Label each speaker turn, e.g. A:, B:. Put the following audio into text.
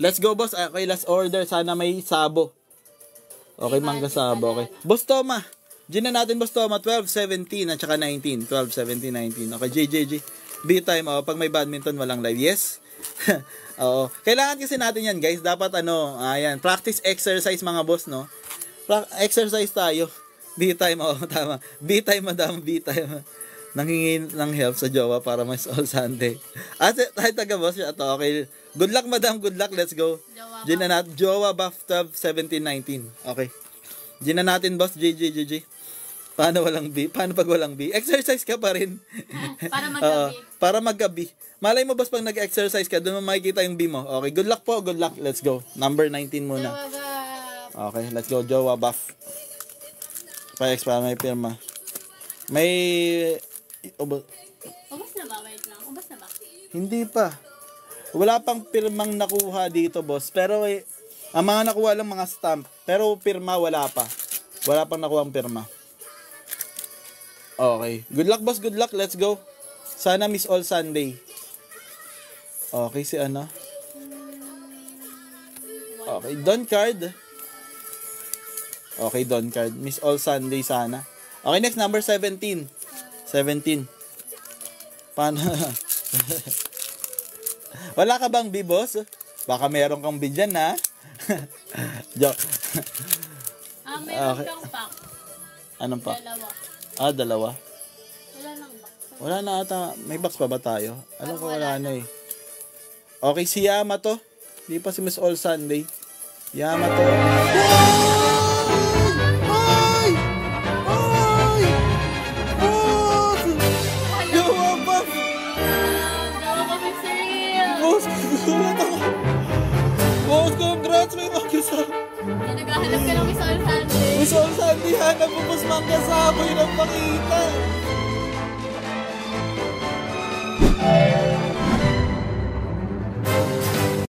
A: Let's go, boss. Okay, last order. Sana may sabo. Okay, mangga sabo. Okay. Boss Toma. Gin na natin, Boss Toma. 12, 17, at saka 19. 12, 17, 19. Okay, JJG. B-time. Oh, pag may badminton, walang live. Yes? Oo. Kailangan kasi natin yan, guys. Dapat ayan. Practice exercise, mga boss, no? Exercise tayo. B-time. Oh, tama. B-time, madam. B-time. Nanghingi ng help sa jowa para mas all Sunday. Tayo taga-boss siya. Ito, okay. Good luck, madam. Good luck. Let's go. Gin na natin. Jowa buff 12, 17, 19. Okay. Gin na natin, boss. JJJJ. Paano walang B? Paano pag walang B? Exercise ka pa rin.
B: Para maggabi.
A: Para maggabi. Malay mo, boss, pag nag-exercise ka, doon mo makikita yung B mo. Okay, good luck po. Good luck. Let's go. Number 19 muna. Okay, let's go. Jowa buff. Pa-ex para may pirma. May...
B: Ubus na ba? Wait lang. Ubus na ba?
A: Hindi pa. Wala pang pirmang nakuha dito, boss. Pero ang mga nakuha lang mga stamp. Pero pirma, wala pa. Wala pang nakuha ang pirma. Okay. Good luck, boss. Good luck. Let's go. Sana miss all Sunday. Okay, si ano? Okay, Don card. Okay, Don card. Miss all Sunday sana. Okay, next, number 17. 17. Paano? Wala ka bang B, boss? Baka meron kang B dyan, ha? Joke.
B: Meron kang pack.
A: Anong pack?
B: Dalawa.
A: Dalawa.
B: Wala nang box.
A: Wala na ata. May box pa ba tayo? Alam ko wala na eh. Okay, si Yamato. Hindi pa si Miss All Sunday. Yamato. Ay! Ay! Boss! Jowa ba?
B: Jowa kami sa'yo.
A: Boss, gulat ako. Boss, congrats. May mag-isa.
B: Naghahanap ka ng Miss All Sunday.
A: Miss All Sunday, hanap mo, boss, mangga sabo. Yun ang pakita.